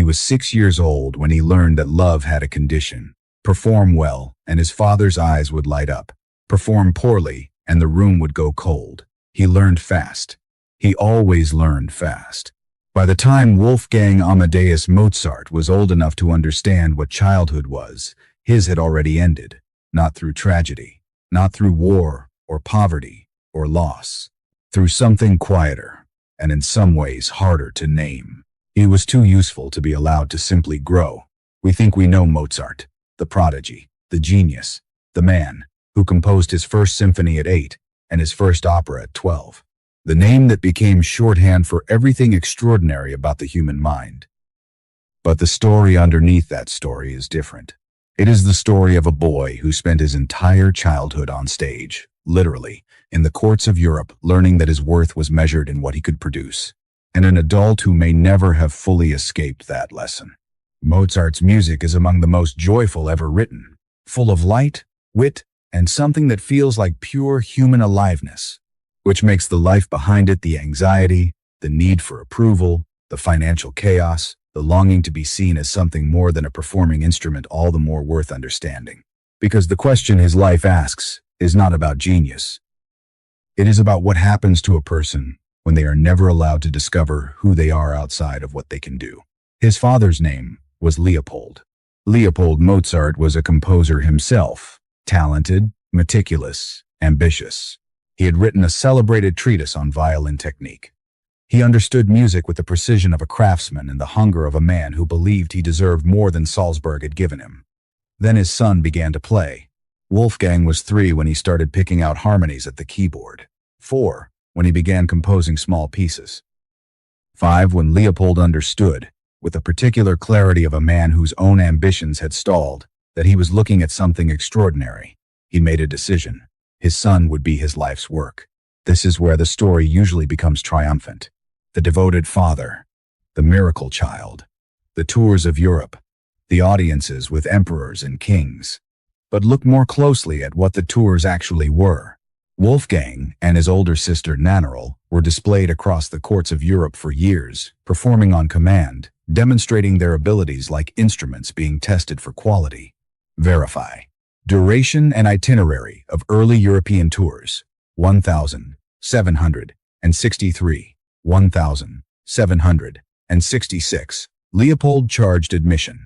he was 6 years old when he learned that love had a condition. Perform well, and his father's eyes would light up. Perform poorly, and the room would go cold. He learned fast. He always learned fast. By the time Wolfgang Amadeus Mozart was old enough to understand what childhood was, his had already ended. Not through tragedy, not through war, or poverty, or loss. Through something quieter, and in some ways harder to name. He was too useful to be allowed to simply grow. We think we know Mozart, the prodigy, the genius, the man who composed his first symphony at 8 and his first opera at 12. The name that became shorthand for everything extraordinary about the human mind. But the story underneath that story is different. It is the story of a boy who spent his entire childhood on stage, literally, in the courts of Europe, learning that his worth was measured in what he could produce, and an adult who may never have fully escaped that lesson. Mozart's music is among the most joyful ever written, full of light, wit, and something that feels like pure human aliveness, which makes the life behind it the anxiety, the need for approval, the financial chaos, the longing to be seen as something more than a performing instrument all the more worth understanding. Because the question his life asks is not about genius. It is about what happens to a person when they are never allowed to discover who they are outside of what they can do. His father's name was Leopold. Leopold Mozart was a composer himself, talented, meticulous, ambitious. He had written a celebrated treatise on violin technique. He understood music with the precision of a craftsman and the hunger of a man who believed he deserved more than Salzburg had given him. Then his son began to play. Wolfgang was 3 when he started picking out harmonies at the keyboard. 4 when he began composing small pieces. 5 when Leopold understood, with the particular clarity of a man whose own ambitions had stalled, that he was looking at something extraordinary. He made a decision. His son would be his life's work. This is where the story usually becomes triumphant. The devoted father, the miracle child, the tours of Europe, the audiences with emperors and kings. But look more closely at what the tours actually were. Wolfgang and his older sister Nannerl were displayed across the courts of Europe for years, performing on command, demonstrating their abilities like instruments being tested for quality. Verify. Duration and itinerary of early European tours, 1,763. 1,766. Leopold charged admission.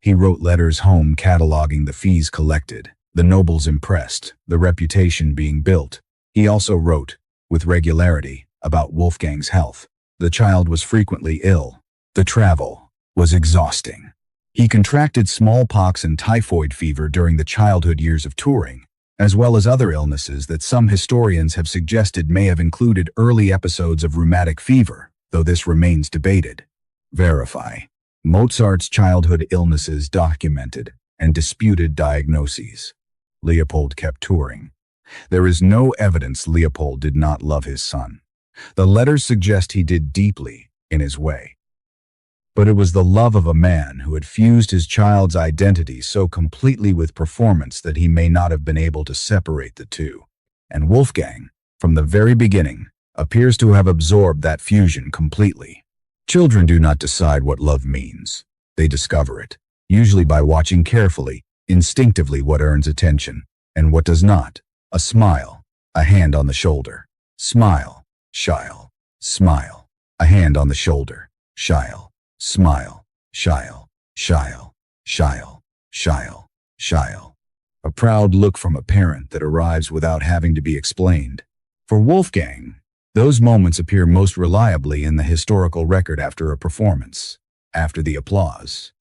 He wrote letters home cataloging the fees collected, the nobles impressed, the reputation being built. He also wrote, with regularity, about Wolfgang's health. The child was frequently ill. The travel was exhausting. He contracted smallpox and typhoid fever during the childhood years of touring, as well as other illnesses that some historians have suggested may have included early episodes of rheumatic fever, though this remains debated. Verify. Mozart's childhood illnesses documented and disputed diagnoses. Leopold kept touring. There is no evidence Leopold did not love his son. The letters suggest he did deeply, in his way. But it was the love of a man who had fused his child's identity so completely with performance that he may not have been able to separate the two. And Wolfgang, from the very beginning, appears to have absorbed that fusion completely. Children do not decide what love means. They discover it, usually by watching carefully, instinctively what earns attention, and what does not. A smile, a hand on the shoulder. Smile, shile, smile. A hand on the shoulder, shile. Smile, shile, shile, shile, shile, shile. A proud look from a parent that arrives without having to be explained. For Wolfgang, those moments appear most reliably in the historical record after a performance, after the applause.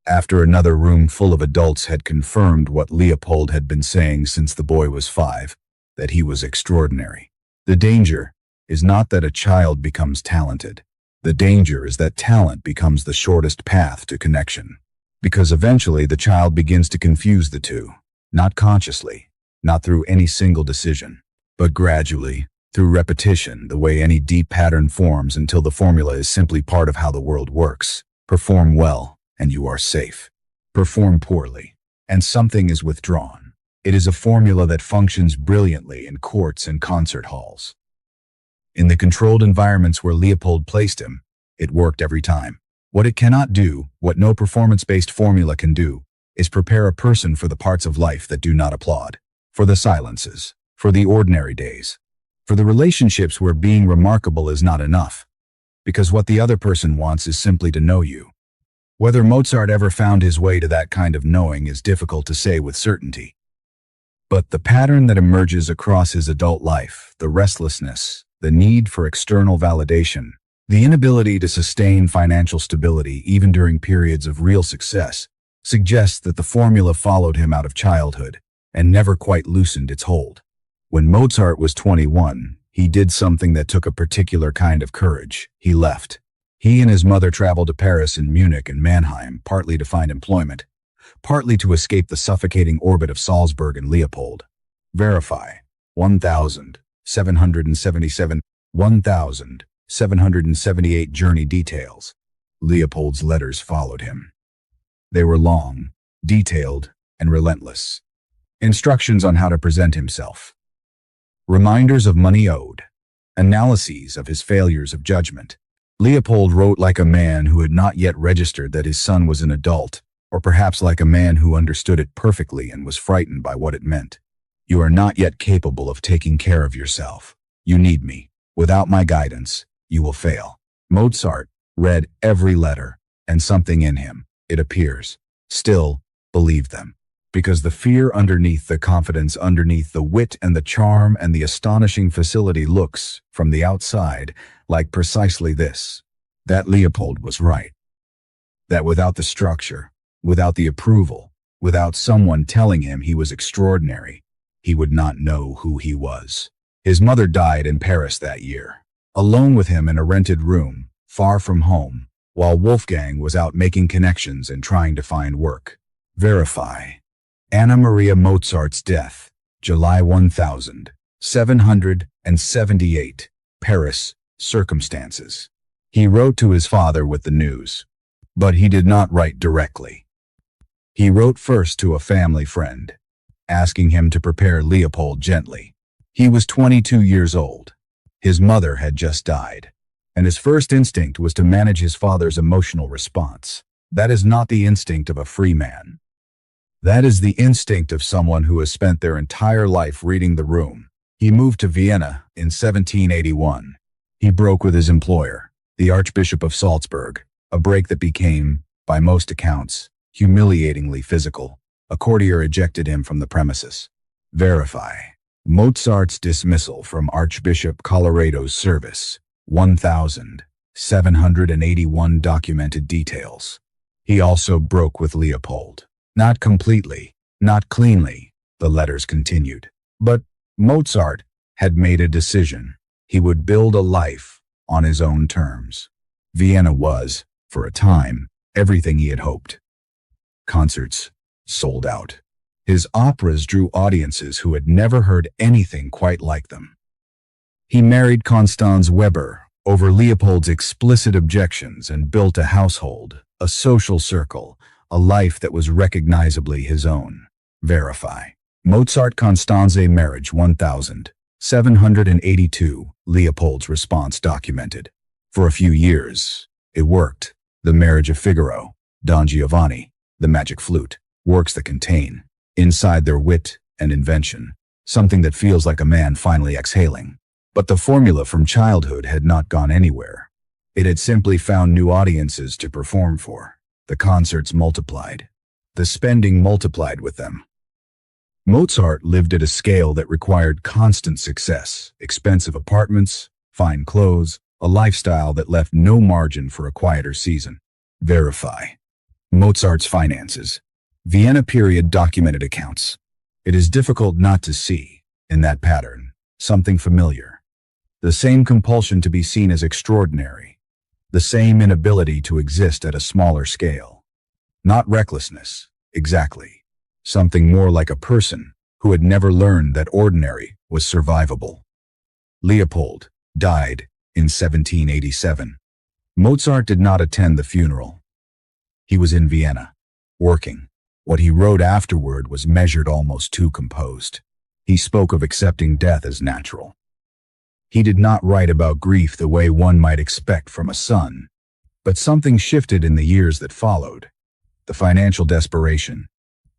After another room full of adults had confirmed what Leopold had been saying since the boy was 5, that he was extraordinary. The danger is not that a child becomes talented. The danger is that talent becomes the shortest path to connection, because eventually the child begins to confuse the two, not consciously, not through any single decision, but gradually, through repetition, the way any deep pattern forms until the formula is simply part of how the world works. Perform well, and you are safe. Perform poorly, and something is withdrawn. It is a formula that functions brilliantly in courts and concert halls. In the controlled environments where Leopold placed him, it worked every time. What it cannot do, what no performance-based formula can do, is prepare a person for the parts of life that do not applaud, for the silences, for the ordinary days, for the relationships where being remarkable is not enough, because what the other person wants is simply to know you. Whether Mozart ever found his way to that kind of knowing is difficult to say with certainty. But the pattern that emerges across his adult life, the restlessness, the need for external validation, the inability to sustain financial stability even during periods of real success, suggests that the formula followed him out of childhood and never quite loosened its hold. When Mozart was 21, he did something that took a particular kind of courage. He left. He and his mother traveled to Paris and Munich and Mannheim, partly to find employment, partly to escape the suffocating orbit of Salzburg and Leopold. Verify. 1,777, 1,778 journey details. Leopold's letters followed him. They were long, detailed, and relentless. Instructions on how to present himself. Reminders of money owed. Analyses of his failures of judgment. Leopold wrote like a man who had not yet registered that his son was an adult, or perhaps like a man who understood it perfectly and was frightened by what it meant. You are not yet capable of taking care of yourself. You need me. Without my guidance, you will fail. Mozart read every letter, and something in him, it appears, still believed them. Because the fear underneath the confidence, underneath the wit and the charm and the astonishing facility looks, from the outside, like precisely this: that Leopold was right. That without the structure, without the approval, without someone telling him he was extraordinary, he would not know who he was. His mother died in Paris that year, alone with him in a rented room, far from home, while Wolfgang was out making connections and trying to find work. Verify. Anna Maria Mozart's death, July 1778, Paris, circumstances. He wrote to his father with the news, but he did not write directly. He wrote first to a family friend, asking him to prepare Leopold gently. He was 22 years old. His mother had just died, and his first instinct was to manage his father's emotional response. That is not the instinct of a free man. That is the instinct of someone who has spent their entire life reading the room. He moved to Vienna in 1781. He broke with his employer, the Archbishop of Salzburg, a break that became, by most accounts, humiliatingly physical. A courtier ejected him from the premises. Verify. Mozart's dismissal from Archbishop Colorado's service, 1,781 documented details. He also broke with Leopold. Not completely, not cleanly, the letters continued. But Mozart had made a decision. He would build a life on his own terms. Vienna was, for a time, everything he had hoped. Concerts sold out. His operas drew audiences who had never heard anything quite like them. He married Constanze Weber over Leopold's explicit objections and built a household, a social circle, a life that was recognizably his own. Verify. Mozart-Constanze marriage 1782, Leopold's response documented. For a few years, it worked. The Marriage of Figaro, Don Giovanni, The Magic Flute, works that contain, inside their wit and invention, something that feels like a man finally exhaling. But the formula from childhood had not gone anywhere. It had simply found new audiences to perform for. The concerts multiplied. The spending multiplied with them. Mozart lived at a scale that required constant success, expensive apartments, fine clothes, a lifestyle that left no margin for a quieter season. Verify. Mozart's finances. Vienna period documented accounts. It is difficult not to see, in that pattern, something familiar. The same compulsion to be seen as extraordinary. The same inability to exist at a smaller scale. Not recklessness, exactly. Something more like a person who had never learned that ordinary was survivable. Leopold died in 1787. Mozart did not attend the funeral. He was in Vienna, working. What he wrote afterward was measured, almost too composed. He spoke of accepting death as natural. He did not write about grief the way one might expect from a son, But something shifted in the years that followed. The financial desperation,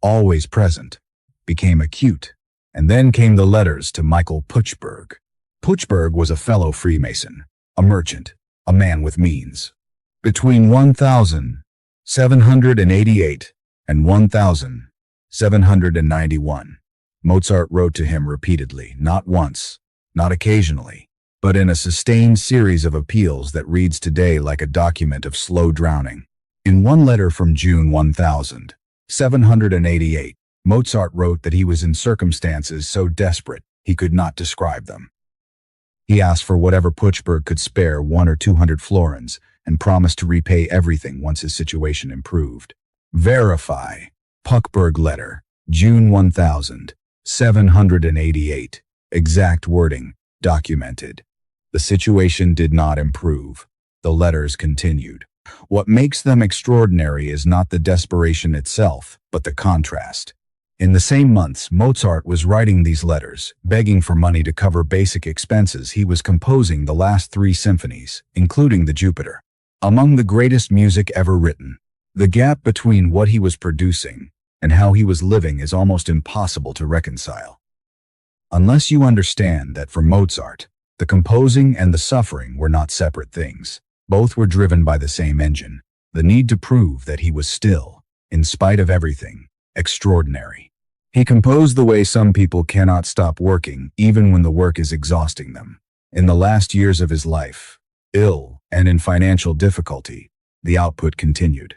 always present, became acute. And then came the letters to Michael Puchberg. Puchberg was a fellow Freemason, a merchant, a man with means. Between 1788 and 1791, Mozart wrote to him repeatedly, not once, not occasionally, but in a sustained series of appeals that reads today like a document of slow drowning. In one letter from June 1788, Mozart wrote that he was in circumstances so desperate he could not describe them. He asked for whatever Puchberg could spare, 100 or 200 florins, and promised to repay everything once his situation improved. Verify. Puchberg letter, June 1788. Exact wording, documented. The situation did not improve. The letters continued. What makes them extraordinary is not the desperation itself, but the contrast. In the same months Mozart was writing these letters, begging for money to cover basic expenses, he was composing the last 3 symphonies, including the Jupiter. Among the greatest music ever written. The gap between what he was producing and how he was living is almost impossible to reconcile. Unless you understand that for Mozart, the composing and the suffering were not separate things. Both were driven by the same engine, the need to prove that he was still, in spite of everything, extraordinary. He composed the way some people cannot stop working, even when the work is exhausting them. In the last years of his life, ill and in financial difficulty, the output continued.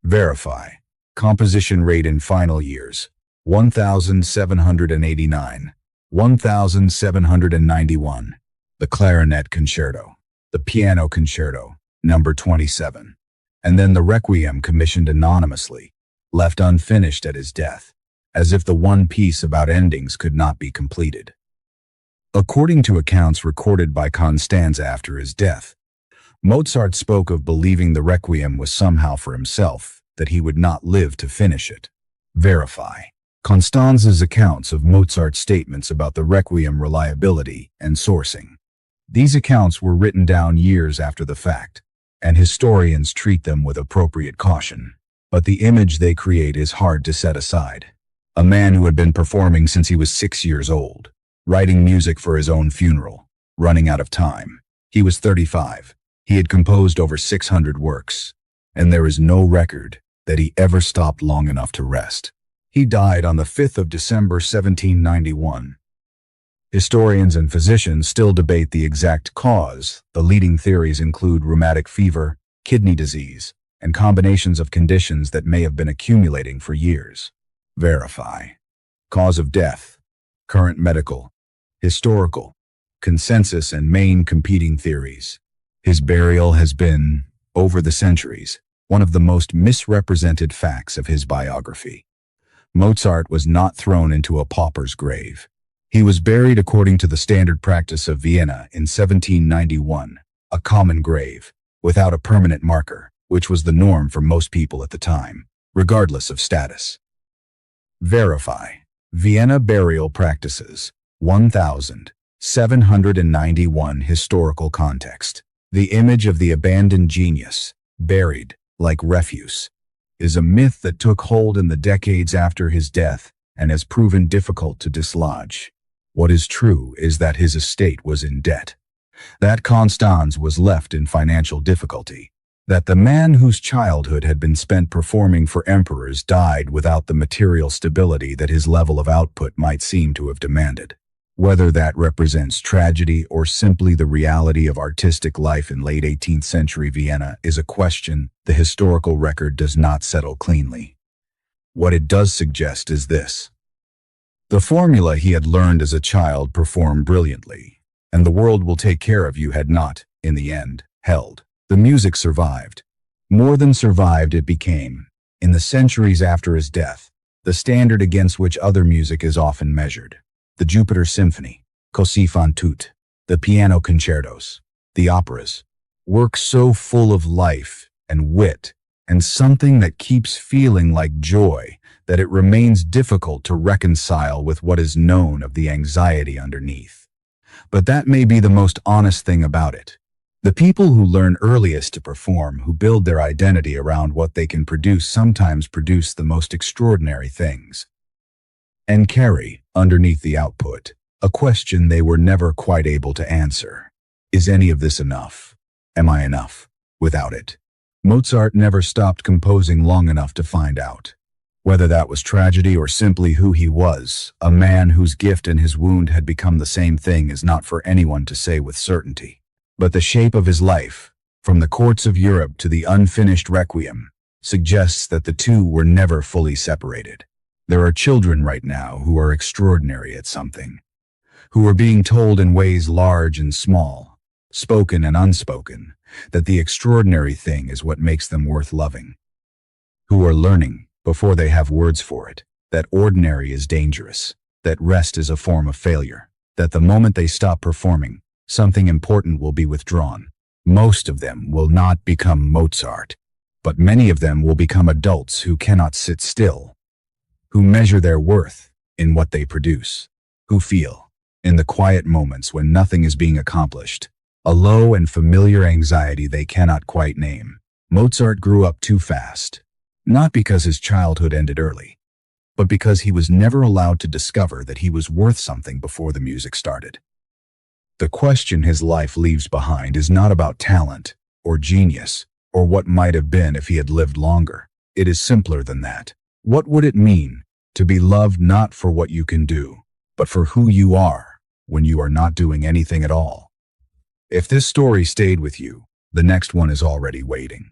Verify. Composition rate in final years, 1789, 1791. The Clarinet Concerto, the Piano Concerto, number 27, and then the Requiem commissioned anonymously, left unfinished at his death, as if the one piece about endings could not be completed. According to accounts recorded by Constanza after his death, Mozart spoke of believing the Requiem was somehow for himself, that he would not live to finish it. Verify. Constanza's accounts of Mozart's statements about the Requiem reliability and sourcing. These accounts were written down years after the fact, and historians treat them with appropriate caution. But the image they create is hard to set aside. A man who had been performing since he was 6 years old, writing music for his own funeral, running out of time. He was 35. He had composed over 600 works, and there is no record that he ever stopped long enough to rest. He died on the 5th of December 1791. Historians and physicians still debate the exact cause. The leading theories include rheumatic fever, kidney disease, and combinations of conditions that may have been accumulating for years. Verify. Cause of death. Current medical, historical, consensus and main competing theories. His burial has been, over the centuries, one of the most misrepresented facts of his biography. Mozart was not thrown into a pauper's grave. He was buried according to the standard practice of Vienna in 1791, a common grave, without a permanent marker, which was the norm for most people at the time, regardless of status. Verify. Vienna Burial Practices, 1791. Historical context. The image of the abandoned genius, buried, like refuse, is a myth that took hold in the decades after his death and has proven difficult to dislodge. What is true is that his estate was in debt, that Constanze was left in financial difficulty, that the man whose childhood had been spent performing for emperors died without the material stability that his level of output might seem to have demanded. Whether that represents tragedy or simply the reality of artistic life in late 18th century Vienna is a question the historical record does not settle cleanly. What it does suggest is this. The formula he had learned as a child performed brilliantly, and the world will take care of you had not, in the end, held. The music survived. More than survived, it became, in the centuries after his death, the standard against which other music is often measured. The Jupiter Symphony, Così fan tutte, the piano concertos, the operas, works so full of life and wit and something that keeps feeling like joy that it remains difficult to reconcile with what is known of the anxiety underneath. But that may be the most honest thing about it. The people who learn earliest to perform, who build their identity around what they can produce, sometimes produce the most extraordinary things, and carry, underneath the output, a question they were never quite able to answer. Is any of this enough? Am I enough without it? Mozart never stopped composing long enough to find out. Whether that was tragedy or simply who he was, a man whose gift and his wound had become the same thing, is not for anyone to say with certainty. But the shape of his life, from the courts of Europe to the unfinished Requiem, suggests that the two were never fully separated. There are children right now who are extraordinary at something, who are being told in ways large and small, spoken and unspoken, that the extraordinary thing is what makes them worth loving, who are learning, before they have words for it, that ordinary is dangerous, that rest is a form of failure, that the moment they stop performing, something important will be withdrawn. Most of them will not become Mozart, but many of them will become adults who cannot sit still, who measure their worth in what they produce, who feel, in the quiet moments when nothing is being accomplished, a low and familiar anxiety they cannot quite name. Mozart grew up too fast, not because his childhood ended early, but because he was never allowed to discover that he was worth something before the music started. The question his life leaves behind is not about talent or genius or what might have been if he had lived longer. It is simpler than that. What would it mean to be loved not for what you can do, but for who you are when you are not doing anything at all? If this story stayed with you, the next one is already waiting.